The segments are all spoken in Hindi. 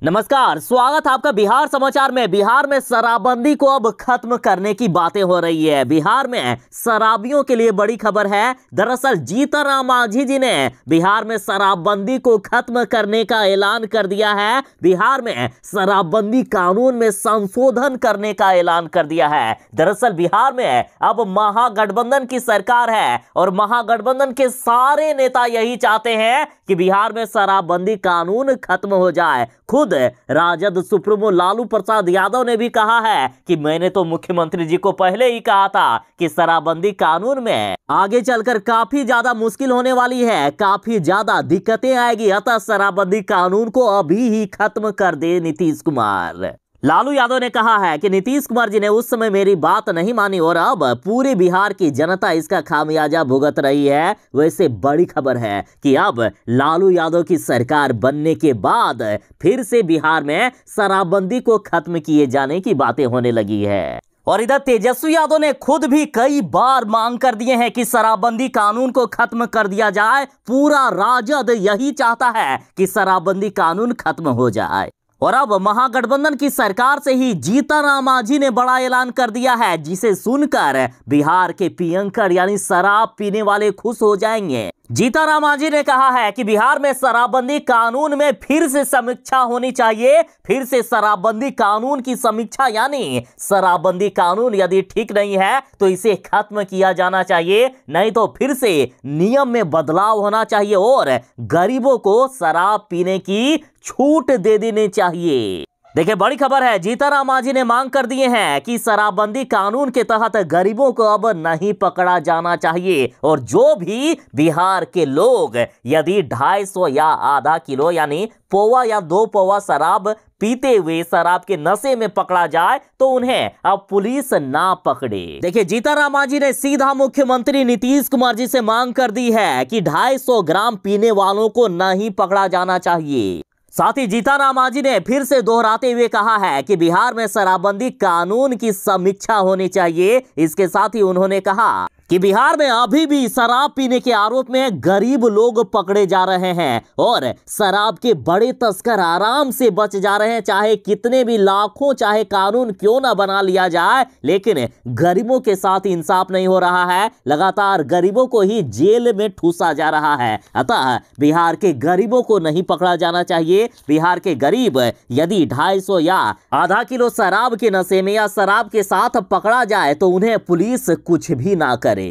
नमस्कार, स्वागत है आपका बिहार समाचार में। बिहार में शराबबंदी को अब खत्म करने की बातें हो रही है। बिहार में शराबियों के लिए बड़ी खबर है। दरअसल जीतन राम मांझी जी ने बिहार में शराबबंदी को खत्म करने का ऐलान कर दिया है। बिहार में शराबबंदी कानून में संशोधन करने का ऐलान कर दिया है। दरअसल बिहार में अब महागठबंधन की सरकार है और महागठबंधन के सारे नेता यही चाहते हैं कि बिहार में शराबबंदी कानून खत्म हो जाए। खुद राजद सुप्रीमो लालू प्रसाद यादव ने भी कहा है कि मैंने तो मुख्यमंत्री जी को पहले ही कहा था कि शराबबंदी कानून में आगे चलकर काफी ज्यादा मुश्किल होने वाली है, काफी ज्यादा दिक्कतें आएगी, अतः शराबबंदी कानून को अभी ही खत्म कर दे नीतीश कुमार। लालू यादव ने कहा है कि नीतीश कुमार जी ने उस समय मेरी बात नहीं मानी और अब पूरे बिहार की जनता इसका खामियाजा भुगत रही है। वैसे बड़ी खबर है कि अब लालू यादव की सरकार बनने के बाद फिर से बिहार में शराबबंदी को खत्म किए जाने की बातें होने लगी है। और इधर तेजस्वी यादव ने खुद भी कई बार मांग कर दिए हैं कि शराबबंदी कानून को खत्म कर दिया जाए। पूरा राजद यही चाहता है कि शराबबंदी कानून खत्म हो जाए। और अब महागठबंधन की सरकार से ही जीतन राम मांझी ने बड़ा ऐलान कर दिया है, जिसे सुनकर बिहार के पियंकर यानी शराब पीने वाले खुश हो जाएंगे। जीतन राम मांझी ने कहा है कि बिहार में शराबबंदी कानून में फिर से समीक्षा होनी चाहिए। फिर से शराबबंदी कानून की समीक्षा, यानी शराबबंदी कानून यदि ठीक नहीं है तो इसे खत्म किया जाना चाहिए, नहीं तो फिर से नियम में बदलाव होना चाहिए और गरीबों को शराब पीने की छूट दे देनी चाहिए। देखिए, बड़ी खबर है। जीतन राम मांझी ने मांग कर दिए हैं कि शराबबंदी कानून के तहत गरीबों को अब नहीं पकड़ा जाना चाहिए और जो भी बिहार के लोग यदि 250 या आधा किलो यानी पौवा या 2 पौवा शराब पीते हुए शराब के नशे में पकड़ा जाए तो उन्हें अब पुलिस ना पकड़े। देखिए, जीतन राम मांझी ने सीधा मुख्यमंत्री नीतीश कुमार जी से मांग कर दी है कि 250 ग्राम पीने वालों को नहीं पकड़ा जाना चाहिए। साथ ही जीतन राम मांझी ने फिर से दोहराते हुए कहा है कि बिहार में शराबबंदी कानून की समीक्षा होनी चाहिए। इसके साथ ही उन्होंने कहा कि बिहार में अभी भी शराब पीने के आरोप में गरीब लोग पकड़े जा रहे हैं और शराब के बड़े तस्कर आराम से बच जा रहे हैं। चाहे कितने भी लाखों चाहे कानून क्यों ना बना लिया जाए, लेकिन गरीबों के साथ इंसाफ नहीं हो रहा है। लगातार गरीबों को ही जेल में ठूसा जा रहा है। अतः बिहार के गरीबों को नहीं पकड़ा जाना चाहिए। बिहार के गरीब यदि 250 या आधा किलो शराब के नशे में या शराब के साथ पकड़ा जाए तो उन्हें पुलिस कुछ भी ना करे।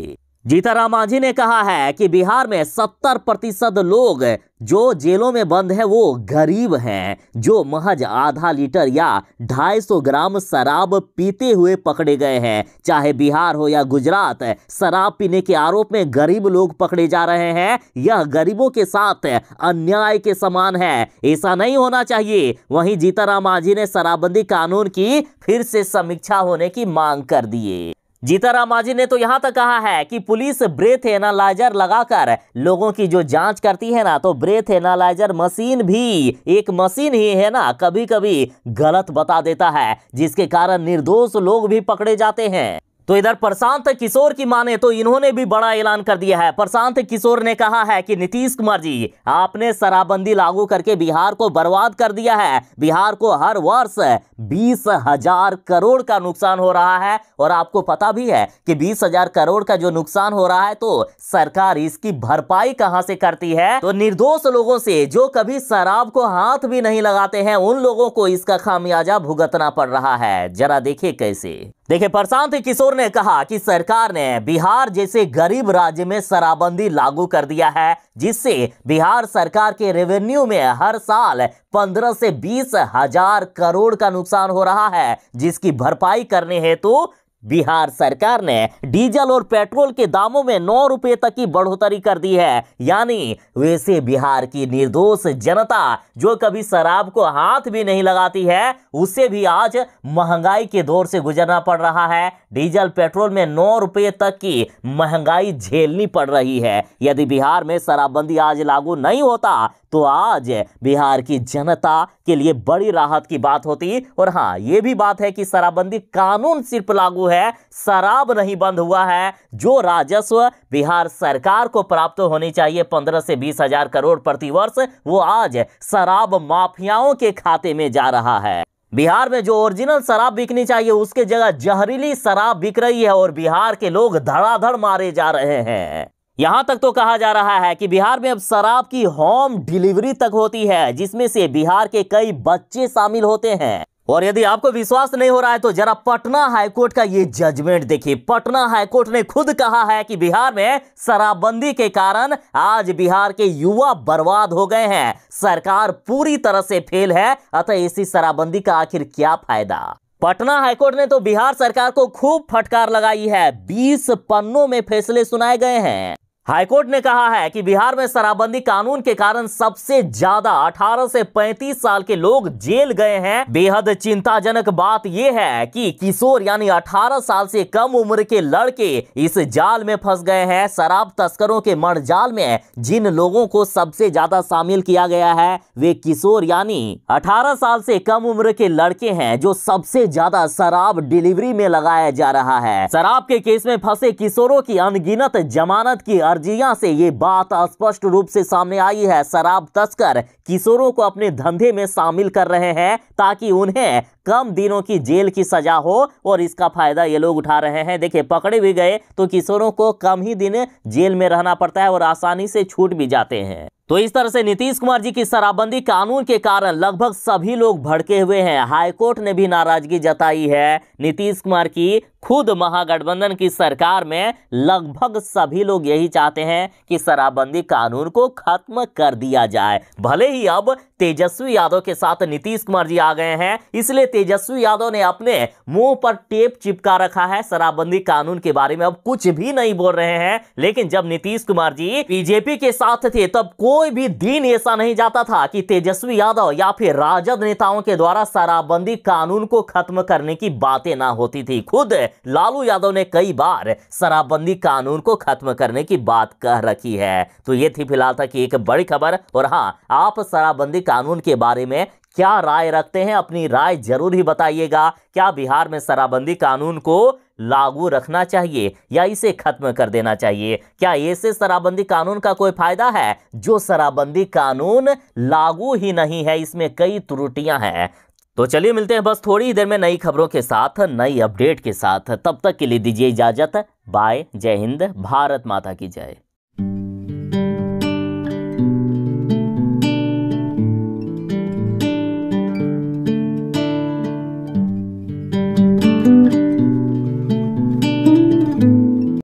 जीतन राम मांझी ने कहा है कि बिहार में 70% लोग जो जेलों में बंद है वो गरीब हैं, जो महज आधा लीटर या 250 ग्राम शराब पीते हुए पकड़े गए हैं। चाहे बिहार हो या गुजरात, शराब पीने के आरोप में गरीब लोग पकड़े जा रहे हैं। यह गरीबों के साथ अन्याय के समान है, ऐसा नहीं होना चाहिए। वहीं जीतन राम मांझी ने शराबबंदी कानून की फिर से समीक्षा होने की मांग कर दिए। जीतन राम मांझी ने तो यहां तक कहा है कि पुलिस ब्रेथ एनालाइजर लगाकर लोगों की जो जांच करती है ना, तो ब्रेथ एनालाइजर मशीन भी एक मशीन ही है ना, कभी कभी गलत बता देता है, जिसके कारण निर्दोष लोग भी पकड़े जाते हैं। तो इधर प्रशांत किशोर की माने तो इन्होंने भी बड़ा ऐलान कर दिया है। प्रशांत किशोर ने कहा है कि नीतीश कुमार जी, आपने शराबबंदी लागू करके बिहार को बर्बाद कर दिया है। बिहार को हर वर्ष 20,000 करोड़ का नुकसान हो रहा है और आपको पता भी है कि 20,000 करोड़ का जो नुकसान हो रहा है तो सरकार इसकी भरपाई कहां से करती है? तो निर्दोष लोगों से, जो कभी शराब को हाथ भी नहीं लगाते हैं, उन लोगों को इसका खामियाजा भुगतना पड़ रहा है। जरा देखिए कैसे। देखिए, प्रशांत किशोर ने कहा कि सरकार ने बिहार जैसे गरीब राज्य में शराबबंदी लागू कर दिया है, जिससे बिहार सरकार के रेवेन्यू में हर साल 15 से 20,000 करोड़ का नुकसान हो रहा है, जिसकी भरपाई करने हेतु बिहार सरकार ने डीजल और पेट्रोल के दामों में 9 रुपए तक की बढ़ोतरी कर दी है। यानी वैसे बिहार की निर्दोष जनता जो कभी शराब को हाथ भी नहीं लगाती है, उसे भी आज महंगाई के दौर से गुजरना पड़ रहा है। डीजल पेट्रोल में 9 रुपए तक की महंगाई झेलनी पड़ रही है। यदि बिहार में शराबबंदी आज लागू नहीं होता तो आज बिहार की जनता के लिए बड़ी राहत की बात होती। और हाँ, ये भी बात है कि शराबबंदी कानून सिर्फ लागू है, शराब नहीं बंद हुआ है। जो राजस्व बिहार सरकार को प्राप्त होनी चाहिए 15 से 20 हजार करोड़ प्रति वर्ष, वो आज शराब माफियाओं के खाते में जा रहा है। बिहार में जो ओरिजिनल शराब बिकनी चाहिए उसके जगह जहरीली शराब बिक रही है और बिहार के लोग धड़ाधड़ मारे जा रहे हैं। यहां तक तो कहा जा रहा है कि बिहार में अब शराब की होम डिलीवरी तक होती है, जिसमें से बिहार के कई बच्चे शामिल होते हैं। और यदि आपको विश्वास नहीं हो रहा है तो जरा पटना हाईकोर्ट का ये जजमेंट देखिए। पटना हाईकोर्ट ने खुद कहा है कि बिहार में शराबबंदी के कारण आज बिहार के युवा बर्बाद हो गए हैं। सरकार पूरी तरह से फेल है, अतः इसी शराबबंदी का आखिर क्या फायदा। पटना हाईकोर्ट ने तो बिहार सरकार को खूब फटकार लगाई है। 20 पन्नों में फैसले सुनाए गए हैं। हाईकोर्ट ने कहा है कि बिहार में शराबबंदी कानून के कारण सबसे ज्यादा 18 से 35 साल के लोग जेल गए हैं। बेहद चिंताजनक बात यह है कि किशोर यानी 18 साल से कम उम्र के लड़के इस जाल में फंस गए हैं। शराब तस्करों के मरजाल में जिन लोगों को सबसे ज्यादा शामिल किया गया है वे किशोर यानी 18 साल से कम उम्र के लड़के हैं, जो सबसे ज्यादा शराब डिलीवरी में लगाया जा रहा है। शराब के केस में फंसे किशोरों की अनगिनत जमानत की अर्जियां से ये बात स्पष्ट रूप से सामने आई है। शराब तस्कर किशोरों को अपने धंधे में शामिल कर रहे हैं ताकि उन्हें कम दिनों की जेल की सजा हो, और इसका फायदा ये लोग उठा रहे हैं। देखिए, पकड़े भी गए तो किशोरों को कम ही दिन जेल में रहना पड़ता है और आसानी से छूट भी जाते हैं। तो इस तरह से नीतीश कुमार जी की शराबबंदी कानून के कारण लगभग सभी लोग भड़के हुए हैं। हाईकोर्ट ने भी नाराजगी जताई है। नीतीश कुमार की खुद महागठबंधन की सरकार में लगभग सभी लोग यही चाहते हैं कि शराबबंदी कानून को खत्म कर दिया जाए। भले ही अब तेजस्वी यादव के साथ नीतीश कुमार जी आ गए हैं, इसलिए तेजस्वी यादव ने अपने मुंह पर टेप चिपका रखा है। शराबबंदी कानून के बारे में अब कुछ भी नहीं बोल रहे हैं। लेकिन जब नीतीश कुमार जी बीजेपी के साथ थे तब कोई भी दिन ऐसा नहीं जाता था कि तेजस्वी यादव या फिर राजद नेताओं के द्वारा शराबबंदी कानून को खत्म करने की बातें ना होती थी। खुद लालू यादव ने कई बार शराबबंदी कानून को खत्म करने की बात कह रखी है। तो ये थी फिलहाल तक एक बड़ी खबर। और हाँ, आप शराबबंदी कानून के बारे में क्या राय रखते हैं? अपनी राय जरूर ही बताइएगा। क्या बिहार में शराबबंदी कानून को लागू रखना चाहिए या इसे खत्म कर देना चाहिए? क्या ऐसे शराबबंदी कानून का कोई फायदा है? जो शराबबंदी कानून लागू ही नहीं है, इसमें कई त्रुटियां हैं। तो चलिए मिलते हैं बस थोड़ी ही देर में नई खबरों के साथ, नई अपडेट के साथ। तब तक के लिए दीजिए इजाजत। बाय। जय हिंद। भारत माता की जय।